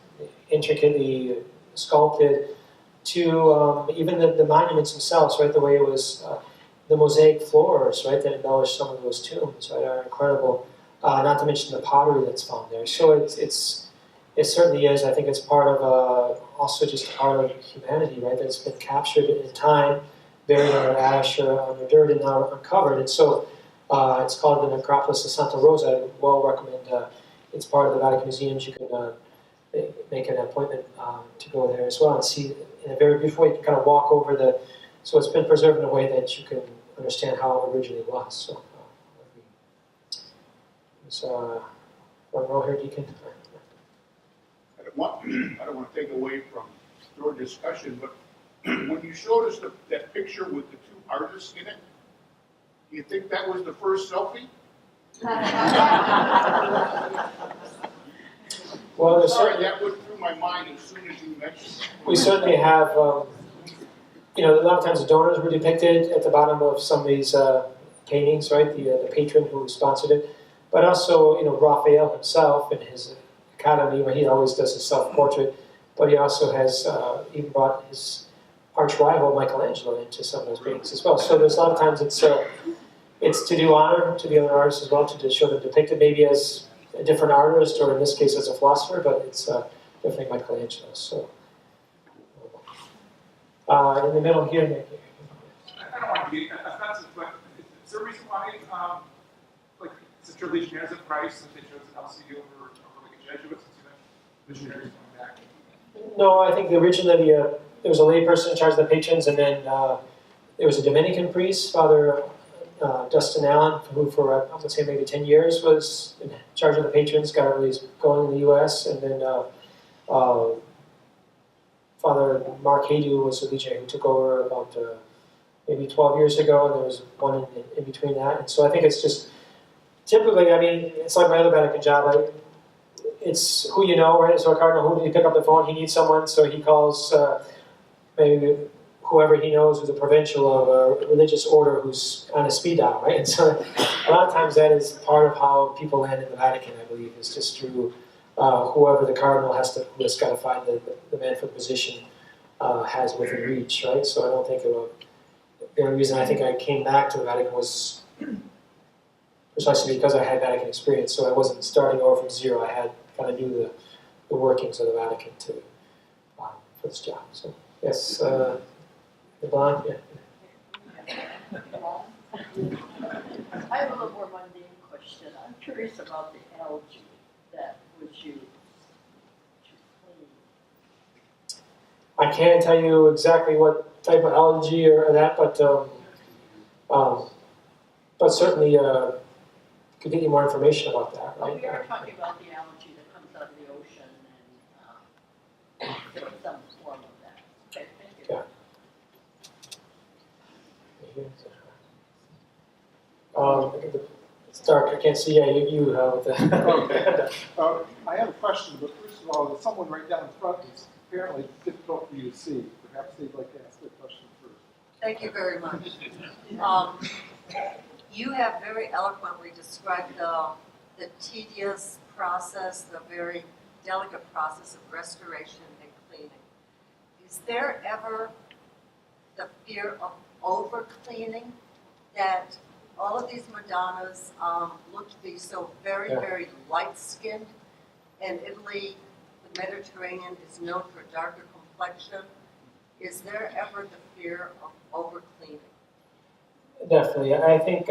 intricately sculpted to even the monuments themselves, right? The way it was, the mosaic floors, right, that embellish some of those tombs, right, are incredible. Not to mention the pottery that's found there. So it certainly is. I think it's part of also just part of humanity, right? That's been captured in time, buried under ash or under dirt, and now uncovered. And so it's called the Necropolis of Santa Rosa. I well recommend. It's part of the Vatican Museums. You can make an appointment to go there as well and see in a very beautiful way. You can kind of walk over So it's been preserved in a way that you can understand how it originally was. So, one row here, Deacon. I don't want to take away from your discussion, but when you showed us that picture with the two artists in it, do you think that was the first selfie? Well, Sorry, that went through my mind as soon as you mentioned it. we certainly have, you know, a lot of times the donors were depicted at the bottom of some of these paintings, right? The patron who sponsored it, but also, you know, Raphael himself in his academy, where he always does his self-portrait, but he also has even brought his arch rival Michelangelo into some of those paintings as well. So there's a lot of times it's to do honor to the other artists as well, to show them depicted maybe as a different artist, or in this case as a philosopher, but it's definitely Michelangelo. So in the middle here, Nick. I don't want to be offensive, but is there a reason why, like, since you're Legionaries of Christ, that they chose an LCU over like a Jesuit, since you mentioned missionaries coming back? No, I think originally there was a lay person in charge of the patrons, and then there was a Dominican priest, Father Dustin Allen, who for I would say maybe 10 years was in charge of the patrons, got everybody going in the U.S., and then Father Mark Haydu was a legionary who took over about maybe 12 years ago, and there was one in between that. And so I think it's just, typically, I mean, it's like my other Vatican job, it's who you know, right? So a cardinal, who did he pick up the phone? He needs someone, so he calls maybe whoever he knows who's a provincial of a religious order who's on a speed dial, right? And so a lot of times that is part of how people land in the Vatican, I believe, is just through whoever the cardinal who has got to find the man for the position has within reach, right? So I don't think the only reason I think I came back to the Vatican was precisely because I had Vatican experience, so I wasn't starting over from zero. I had kind of knew the workings of the Vatican for this job. So yes, the blonde, yeah. I have a little more mundane question. I'm curious about the algae that was used to clean. I can't tell you exactly what type of algae or that, but certainly could get you more information about that, Well, right? we are talking about the algae that comes out of the ocean and some form of that. Okay, thank you. Yeah. It's dark. I can't see. Yeah, you with the. Okay. I have a question, but first of all, there's someone right down in front that's apparently difficult for you to see. Perhaps they'd like to ask their question first. Thank you very much. You have very eloquently described the tedious process, the very delicate process of restoration and cleaning. Is there ever the fear of over-cleaning, that all of these Madonnas look to be so very, very light-skinned, and Italy, the Mediterranean, is known for darker complexion? Is there ever the fear of over-cleaning? Definitely. I think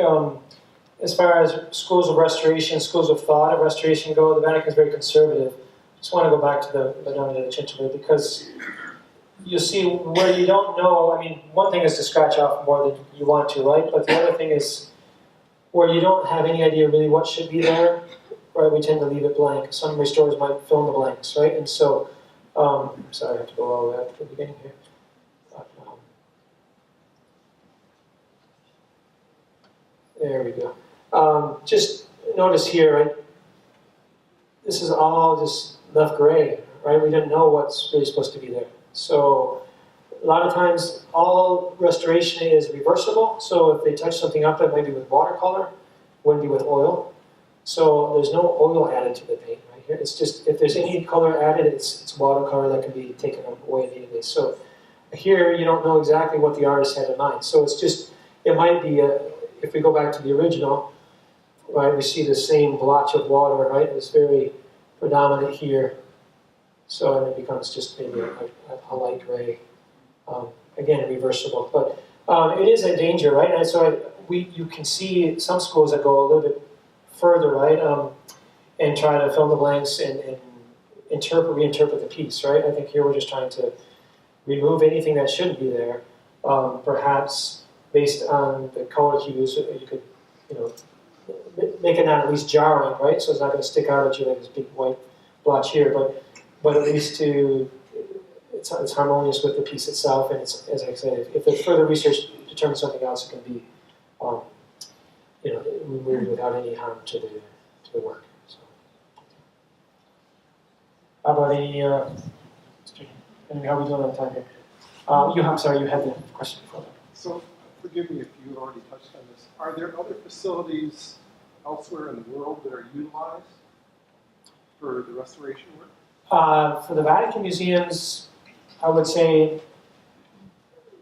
as far as schools of restoration, schools of thought of restoration go, the Vatican is very conservative. Just want to go back to the Madonna della Cintura, because you see where you don't know, I mean, one thing is to scratch off more than you want to, right? But the other thing is where you don't have any idea really what should be there, right? We tend to leave it blank. Some restorers might fill in the blanks, right? And so, sorry, I have to go all the way up to the beginning here. There we go. Just notice here, right? This is all just left gray, right? We didn't know what's really supposed to be there. So a lot of times all restoration is reversible. So if they touch something up, it might be with watercolor, wouldn't be with oil. So there's no oil added to the paint right here. It's just, if there's any color added, it's watercolor that can be taken away immediately. So here you don't know exactly what the artist had in mind. So it's just, it might be if we go back to the original, right, we see the same blotch of water, right? It's very predominant here. So and it becomes just maybe a light gray. Again, reversible. But it is a danger, right? And so you can see some schools that go a little bit further, right? And try to fill in the blanks and reinterpret the piece, right? I think here we're just trying to remove anything that shouldn't be there, Perhaps based on the color hues, you could, make it not at least jarring, right? So it's not going to stick out at you like this big white blotch here, but at least it's harmonious with the piece itself. And it's, as I said, if the further research determines something else, it can be, removed without any harm to the work. So, how about any? How are we doing on time here? I'm sorry, you had the question before that. So, forgive me if you already touched on this. Are there other facilities elsewhere in the world that are utilized for the restoration work? For the Vatican Museums, I would say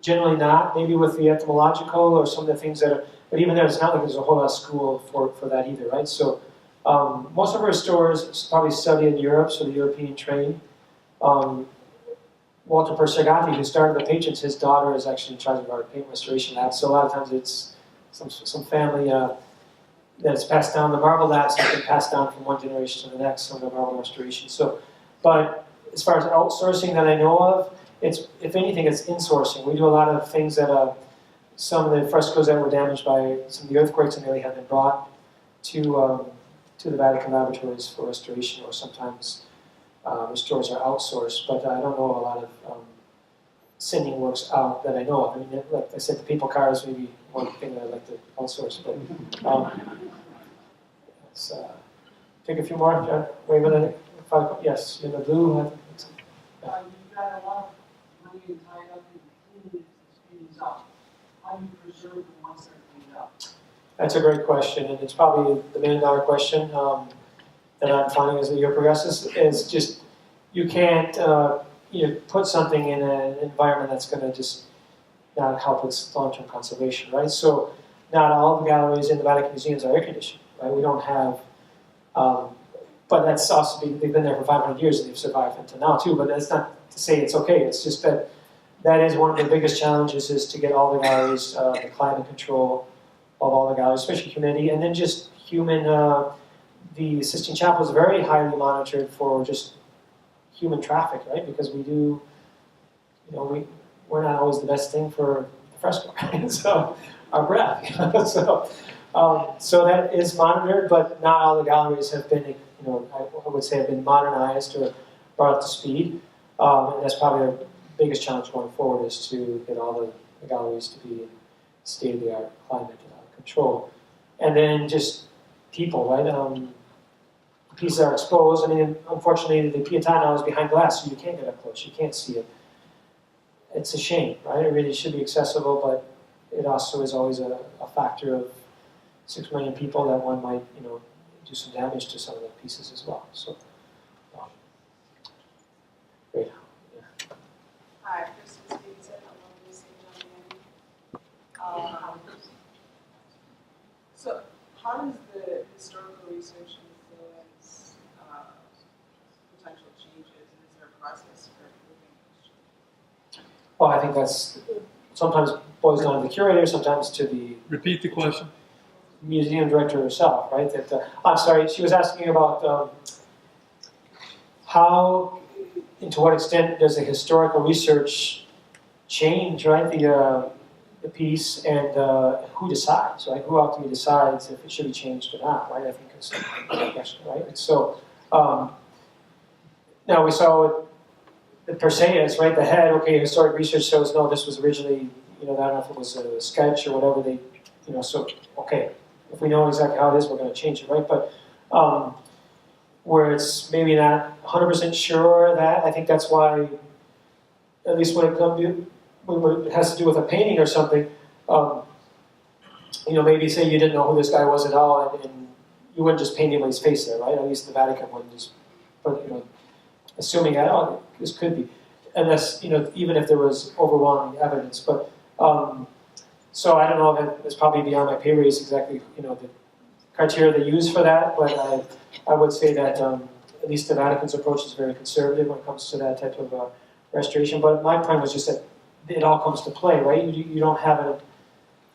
generally not. Maybe with the etymological or some of the things that are, but even there, it's not like there's a whole lot of school for that either, right? So most of our restorers probably study in Europe, so the European training. Walter Persagati, who started the Patrons, his daughter is actually in charge of our paint restoration lab. So a lot of times it's some family that's passed down. The marble labs have been passed down from one generation to the next, some of the marble restoration. So, but as far as outsourcing that I know of, it's, if anything, it's insourcing. We do a lot of things that some of the frescoes that were damaged by some of the earthquakes in Italy have been brought to the Vatican laboratories for restoration, or sometimes restores are outsourced, but I don't know of a lot of sending works out that I know of. I mean, like I said, the people cars may be one thing that I'd like to outsource, but let's take a few more. John, wait a minute. Yes, in the blue. You've got a lot of money tied up in cleaning these up. How do you preserve the ones that are cleaned up? That's a great question, and it's probably the million-dollar question that I'm finding as the year progresses. Is just you can't put something in an environment that's going to just not help with long-term conservation, right? So not all the galleries in the Vatican Museums are air-conditioned, right? We don't have, but that's also, they've been there for 500 years and they've survived until now too, but that's not to say it's okay. It's just that is one of the biggest challenges, is to get all the galleries, the climate control of all the galleries, especially humidity, and then just human, the Sistine Chapel is very highly monitored for just human traffic, right? Because we do, we're not always the best thing for the fresco, right? So our breath, so that is monitored, but not all the galleries have been, I would say have been modernized or brought up to speed. And that's probably our biggest challenge going forward, is to get all the galleries to be in state-of-the-art climate control. And then just people, right? Pieces are exposed. I mean, unfortunately, the Pietà now is behind glass, so you can't get up close. You can't see it. It's a shame, right? It really should be accessible, but it also is always a factor of 6 million people that one might, do some damage to some of the pieces as well. So, great. Yeah. Hi, Kristen Stevenson. I'm on the St. John Manning. So, how does the historical research influence potential changes, and is there a process for improving those changes? Well, I think that's sometimes boils down to the curator, sometimes to the Repeat the question. museum director herself, right? I'm sorry, she was asking about how, and to what extent does the historical research change, right, the piece, and who decides, right? Who ultimately decides if it should be changed or not, right? I think it's a question, right? And so, now we saw the Perseus, right? The head, okay, historic research shows, no, this was originally, I don't know if it was a sketch or whatever they, so, okay. If we know exactly how it is, we're going to change it, right? But where it's maybe not 100% sure that, I think that's why, at least when it has to do with a painting or something, maybe say you didn't know who this guy was at all, and you wouldn't just paint anybody's face there, right? At least the Vatican wouldn't just put, assuming that, oh, this could be, unless, even if there was overwhelming evidence. But so I don't know if it's probably beyond my pay raise exactly, the criteria they use for that, but I would say that at least the Vatican's approach is very conservative when it comes to that type of restoration. But my point was just that it all comes to play, right? You don't have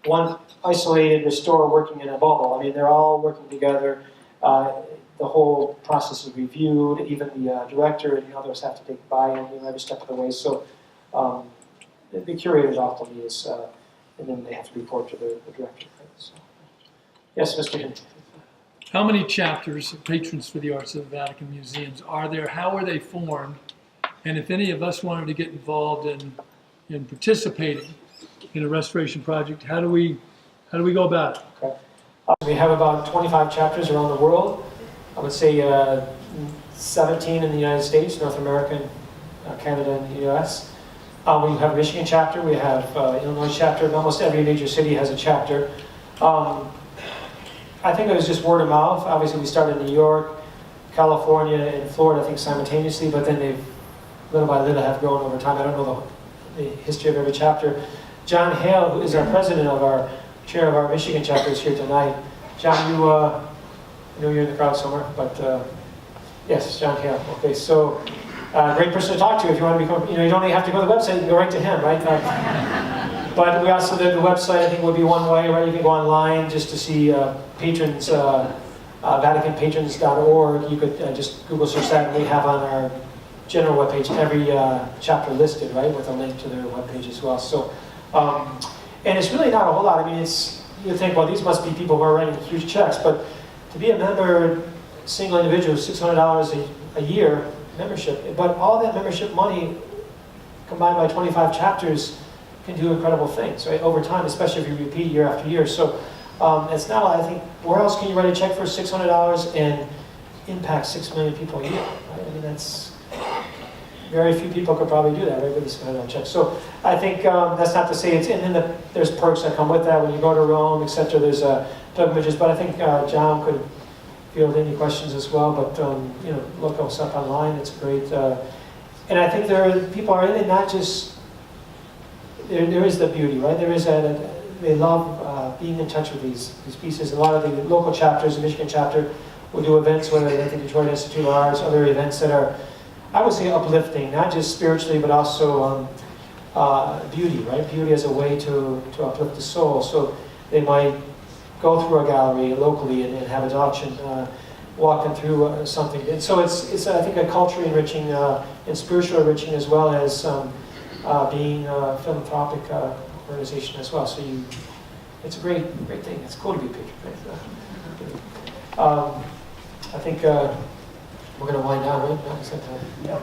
one isolated restorer working in a bubble. I mean, they're all working together. The whole process is reviewed. Even the director and the others have to take buy-in every step of the way. So the curators often use, and then they have to report to the director. Right? So, yes, Mr. Hinton. How many chapters of Patrons for the Arts of the Vatican Museums are there? How are they formed? And if any of us wanted to get involved in participating in a restoration project, how do we go about it? Okay. We have about 25 chapters around the world. I would say 17 in the United States, North America, Canada, and the US. We have a Michigan chapter, we have Illinois chapter, and almost every major city has a chapter. I think it was just word of mouth. Obviously, we started in New York, California, and Florida, I think, simultaneously, but then they've, little by little, have grown over time. I don't know the history of every chapter. John Hale, who is our president of our, chair of our Michigan chapter, is here tonight. John, I know you're in the crowd somewhere, but yes, John Hale. Okay, so great person to talk to if you want to become, you don't even have to go to the website, you can go right to him, right? But we also, the website, I think, would be one way, right? You can go online just to see patrons, VaticanPatrons.org. You could just Google search that, and we have on our general webpage every chapter listed, right, with a link to their webpage as well. So, and it's really not a whole lot. I mean, you think, well, these must be people who are writing huge checks, but to be a member, single individual, $600 a year membership, but all that membership money combined by 25 chapters can do incredible things, right, over time, especially if you repeat year after year. So it's not, I think, where else can you write a check for $600 and impact 6 million people a year, right? I mean, that's, very few people could probably do that, right, with a $600 check. So I think that's not to say it's, and then there's perks that come with that when you go to Rome, etc. There's pilgrimages, but I think John could field any questions as well, but look us up online, it's great. And I think people are in it not just, there is the beauty, right? There is they love being in touch with these pieces. A lot of the local chapters, the Michigan chapter, will do events, whether at the Detroit Institute of Arts, other events that are, I would say, uplifting, not just spiritually, but also beauty, right? Beauty as a way to uplift the soul. So they might go through a gallery locally and have an auction, walk them through something. And so it's I think, a culturally enriching and spiritually enriching, as well as being a philanthropic organization as well. So it's a great thing. It's cool to be a patron. Right? I think we're going to wind down, right? Is that time? Yep.